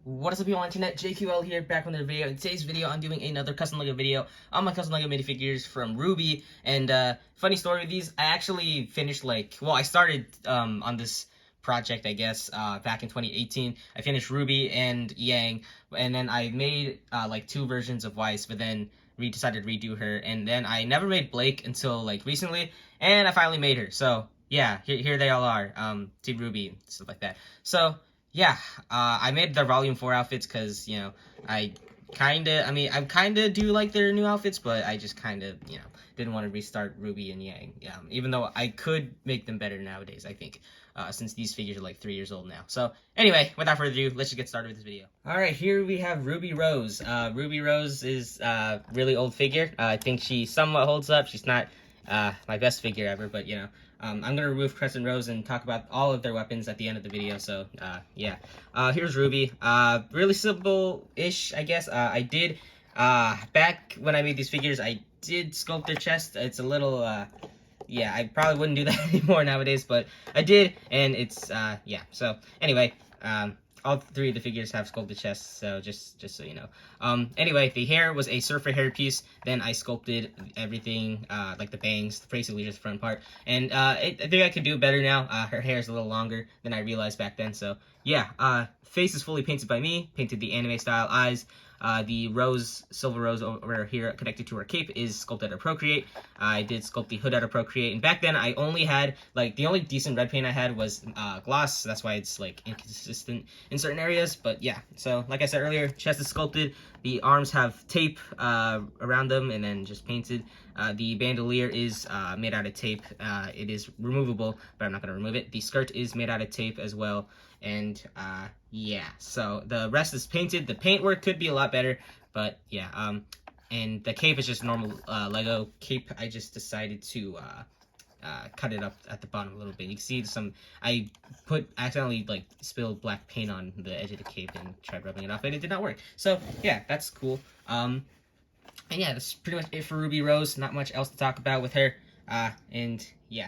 What is up, people on the internet? JQL here, back with another video. In today's video, I'm doing another custom LEGO video on my custom LEGO minifigures from RWBY. And funny story with these, I actually finished I started on this project, I guess, back in 2018. I finished RWBY and Yang, and then I made like 2 versions of Weiss, but then decided to redo her. And then I never made Blake until like recently, and I finally made her. So yeah, here they all are, Team RWBY and stuff like that. So yeah, I made their Volume 4 outfits because, you know, I kind of do like their new outfits, but I just kind of, you know, didn't want to restart RWBY and Yang. Even though I could make them better nowadays, I think, since these figures are like 3 years old now. So anyway, without further ado, let's just get started with this video. Alright, here we have Ruby Rose. Ruby Rose is a really old figure. I think she somewhat holds up. She's not my best figure ever, but, you know, I'm going to remove Crescent Rose and talk about all of their weapons at the end of the video, so, yeah. Here's RWBY. Really simple-ish, I guess. I did, back when I made these figures, I did sculpt their chest. It's a little, yeah, I probably wouldn't do that anymore nowadays, but I did, and it's, yeah. So, anyway, all 3 of the figures have sculpted chests, so just so you know. Anyway, the hair was a surfer hair piece. Then I sculpted everything, like the bangs, basically just the front part. And I think I could do better now. Her hair is a little longer than I realized back then. So yeah, face is fully painted by me. Painted the anime style eyes. The silver rose over here connected to her cape is sculpted out of Procreate. I did sculpt the hood out of Procreate, and back then I only had, like, the only decent red paint I had was gloss, so that's why it's, like, inconsistent in certain areas, but yeah. So, like I said earlier, chest is sculpted, the arms have tape around them, and then just painted. The bandolier is made out of tape. It is removable, but I'm not going to remove it. The skirt is made out of tape as well. And yeah, so the rest is painted. The paintwork could be a lot better, but yeah. And the cape is just normal Lego cape. I just decided to cut it up at the bottom a little bit. You can see I accidentally like spilled black paint on the edge of the cape and tried rubbing it off, and it did not work. So yeah, that's cool. And yeah, that's pretty much it for Ruby Rose. Not much else to talk about with her. And yeah.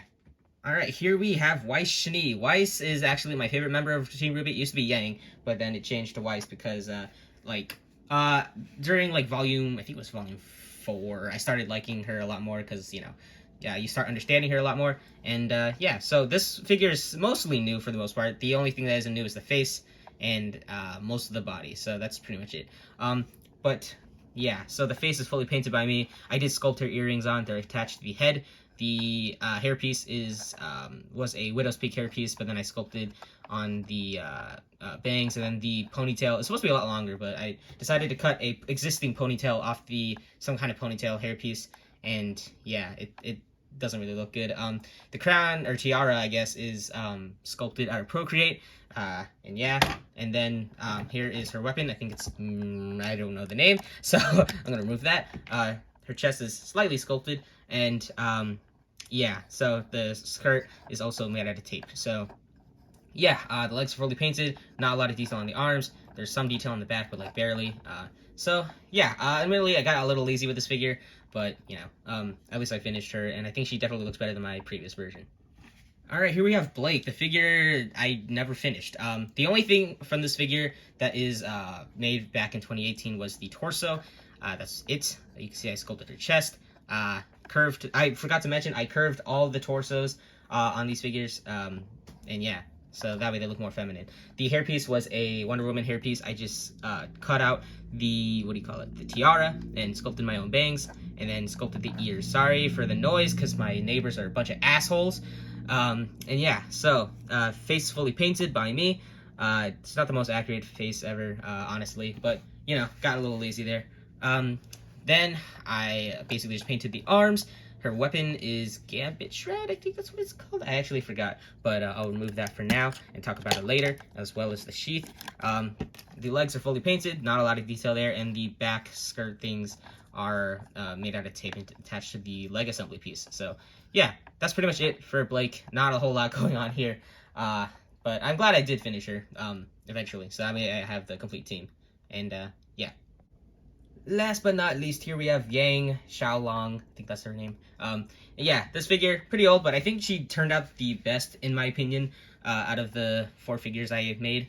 Alright, here we have Weiss Schnee. Weiss is actually my favorite member of Team RWBY. It used to be Yang, but then it changed to Weiss because, during, like, I think it was volume 4, I started liking her a lot more because, you know, yeah, you start understanding her a lot more. And, yeah, so this figure is mostly new for the most part. The only thing that isn't new is the face and, most of the body. So that's pretty much it. But, yeah, so the face is fully painted by me. I did sculpt her earrings on. They're attached to the head. The hairpiece was a Widow's Peak hairpiece, but then I sculpted on the bangs, and then the ponytail is supposed to be a lot longer, but I decided to cut a existing ponytail off some kind of ponytail hairpiece, and yeah, it doesn't really look good. The crown, or tiara, I guess, is sculpted out of Procreate, and yeah, and then here is her weapon. I think it's, I don't know the name, so I'm gonna remove that. Her chest is slightly sculpted, and yeah, so the skirt is also made out of tape. So yeah, the legs are fully painted. Not a lot of detail on the arms. There's some detail on the back, but like barely. So yeah, admittedly I got a little lazy with this figure, but you know, at least I finished her, and I think she definitely looks better than my previous version. Alright, here we have Blake, the figure I never finished. The only thing from this figure that is made back in 2018 was the torso. That's it. You can see I sculpted her chest. Curved. I forgot to mention I curved all the torsos on these figures. And yeah, so that way they look more feminine. The hairpiece was a Wonder Woman hairpiece. I just cut out the the tiara, and sculpted my own bangs, and then sculpted the ears. Sorry for the noise, because my neighbors are a bunch of assholes. And yeah, so face fully painted by me. It's not the most accurate face ever, honestly, but you know, got a little lazy there. Then I basically just painted the arms. Her weapon is Gambit Shred, I think that's what it's called. I actually forgot, but I'll remove that for now and talk about it later, as well as the sheath. The legs are fully painted, not a lot of detail there, and the back skirt things are made out of tape and attached to the leg assembly piece. So yeah, that's pretty much it for Blake. Not a whole lot going on here, but I'm glad I did finish her eventually, so I have the complete team. And yeah. Last but not least, here we have Yang Xiao. I think that's her name. Yeah, this figure, pretty old, but I think she turned out the best, in my opinion, out of the 4 figures I have made.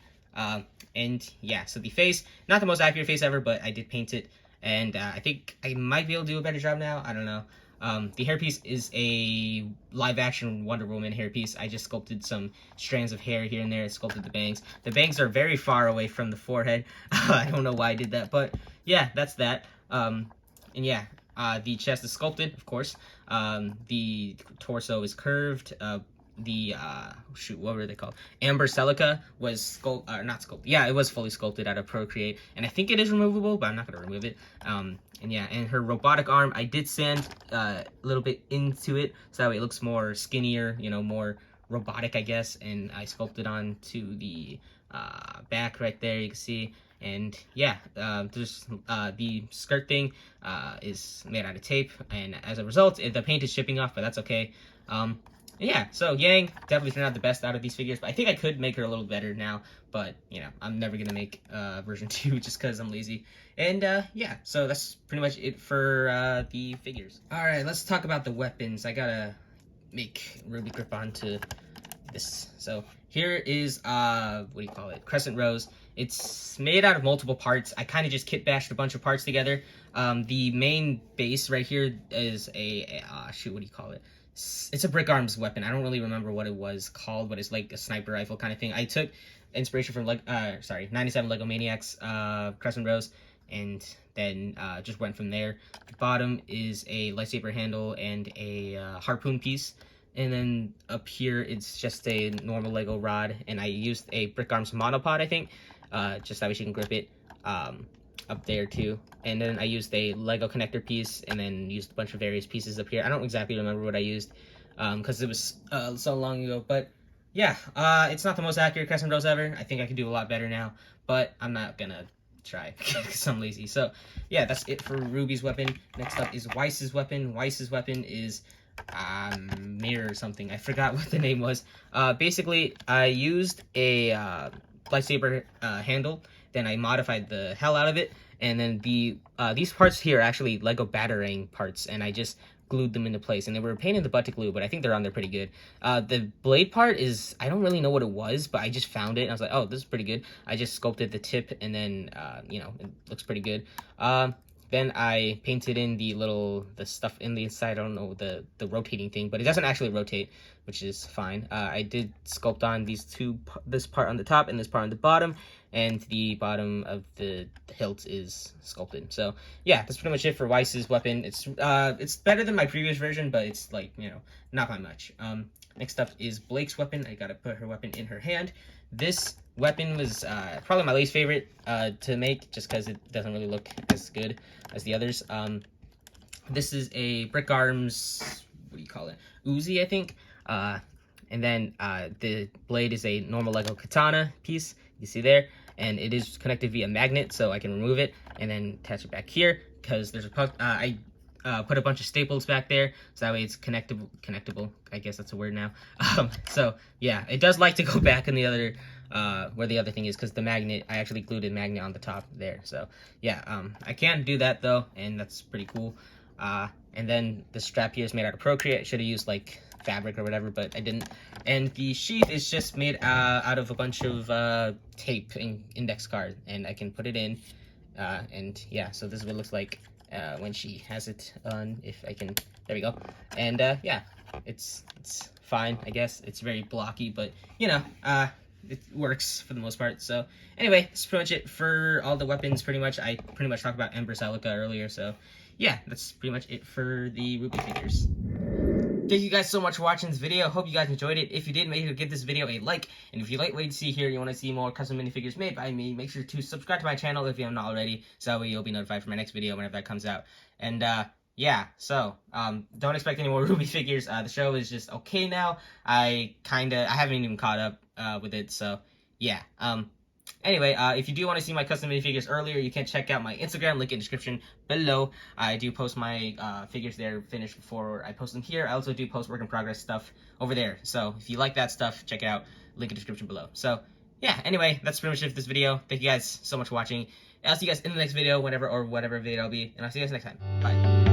And yeah, so the face, not the most accurate face ever, but I did paint it, and I think I might be able to do a better job now. I don't know. The hairpiece is a live-action Wonder Woman hairpiece. I just sculpted some strands of hair here and there, sculpted the bangs. The bangs are very far away from the forehead. I don't know why I did that, but yeah, that's that. And yeah, the chest is sculpted, of course. The torso is curved. What were they called? Amber Celica was not sculpted. Yeah, it was fully sculpted out of Procreate, and I think it is removable, but I'm not gonna remove it. And yeah, and her robotic arm, I did sand a little bit into it, so that way it looks more skinnier, you know, more robotic, I guess. And I sculpted onto the back right there, you can see. And yeah, there's the skirt thing is made out of tape, and as a result, the paint is shipping off, but that's okay. Yeah, so Yang definitely turned out the best out of these figures, but I think I could make her a little better now, but, you know, I'm never going to make version 2 just because I'm lazy. And, yeah, so that's pretty much it for the figures. Alright, let's talk about the weapons. I gotta make RWBY grip onto this. So, here is, what do you call it? Crescent Rose. It's made out of multiple parts. I kind of just kit bashed a bunch of parts together. The main base right here is a what do you call it? It's a brick arms weapon. I don't really remember what it was called, but it's like a sniper rifle kind of thing. I took inspiration from 97 Lego Maniacs Crescent Rose, and then just went from there. The bottom is a lightsaber handle and a harpoon piece, and then up here it's just a normal Lego rod, and I used a brick arms monopod, I think, just that way she can grip it. Up there too, and then I used a Lego connector piece, and then used a bunch of various pieces up here. I don't exactly remember what I used because it was so long ago, but yeah, it's not the most accurate Crescent Rose ever. I think I could do a lot better now, but I'm not gonna try because I'm lazy. So yeah, that's it for RWBY's weapon. Next up is Weiss's weapon. Weiss's weapon is mirror or something. I forgot what the name was. Basically, I used a lightsaber handle. Then I modified the hell out of it, and then these parts here are actually Lego Batarang parts, and I just glued them into place, and they were a pain in the butt to glue, but I think they're on there pretty good. The blade part is, I don't really know what it was, but I just found it, and I was like, oh, this is pretty good. I just sculpted the tip, and then, you know, it looks pretty good. Then I painted in the stuff in the inside. I don't know, the rotating thing, but it doesn't actually rotate, which is fine. I did sculpt on this part on the top and this part on the bottom, and the bottom of the hilt is sculpted. So yeah, that's pretty much it for Weiss's weapon. It's better than my previous version, but it's like, you know, not by much. Next up is Blake's weapon. I gotta put her weapon in her hand. This weapon was probably my least favorite to make, just because it doesn't really look as good as the others. This is a brick arms, what do you call it? Uzi, I think. And then the blade is a normal Lego katana piece, you see there, and it is connected via magnet, so I can remove it and then attach it back here, because there's I put a bunch of staples back there, so that way it's connectable, I guess that's a word now. So yeah, it does like to go back in the other, where the other thing is, because the magnet, I actually glued a magnet on the top there. So yeah, I can do that though, and that's pretty cool. And then the strap here is made out of Procreate. I should have used like fabric or whatever, but I didn't. And the sheath is just made out of a bunch of tape and index card, and I can put it in, and yeah, so this is what it looks like when she has it on. If I can, there we go. And yeah, it's fine, I guess. It's very blocky, but you know, it works for the most part. So anyway, that's pretty much it for all the weapons. I pretty much talked about Amber Celica earlier, so yeah, that's pretty much it for the RWBY figures. Thank you guys so much for watching this video. Hope you guys enjoyed it. If you did, make sure to give this video a like. And if you like what you see here, you want to see more custom minifigures made by me, make sure to subscribe to my channel if you haven't already, so that way you'll be notified for my next video whenever that comes out. And yeah, so don't expect any more RWBY figures. The show is just okay now. I haven't even caught up with it, so yeah. Anyway, if you do want to see my custom minifigures earlier, you can check out my Instagram, link in the description below. I do post my figures there finished before I post them here. I also do post work in progress stuff over there. So if you like that stuff, check it out, link in the description below. So yeah, anyway, that's pretty much it for this video. Thank you guys so much for watching. I'll see you guys in the next video, whatever video it'll be, and I'll see you guys next time. Bye.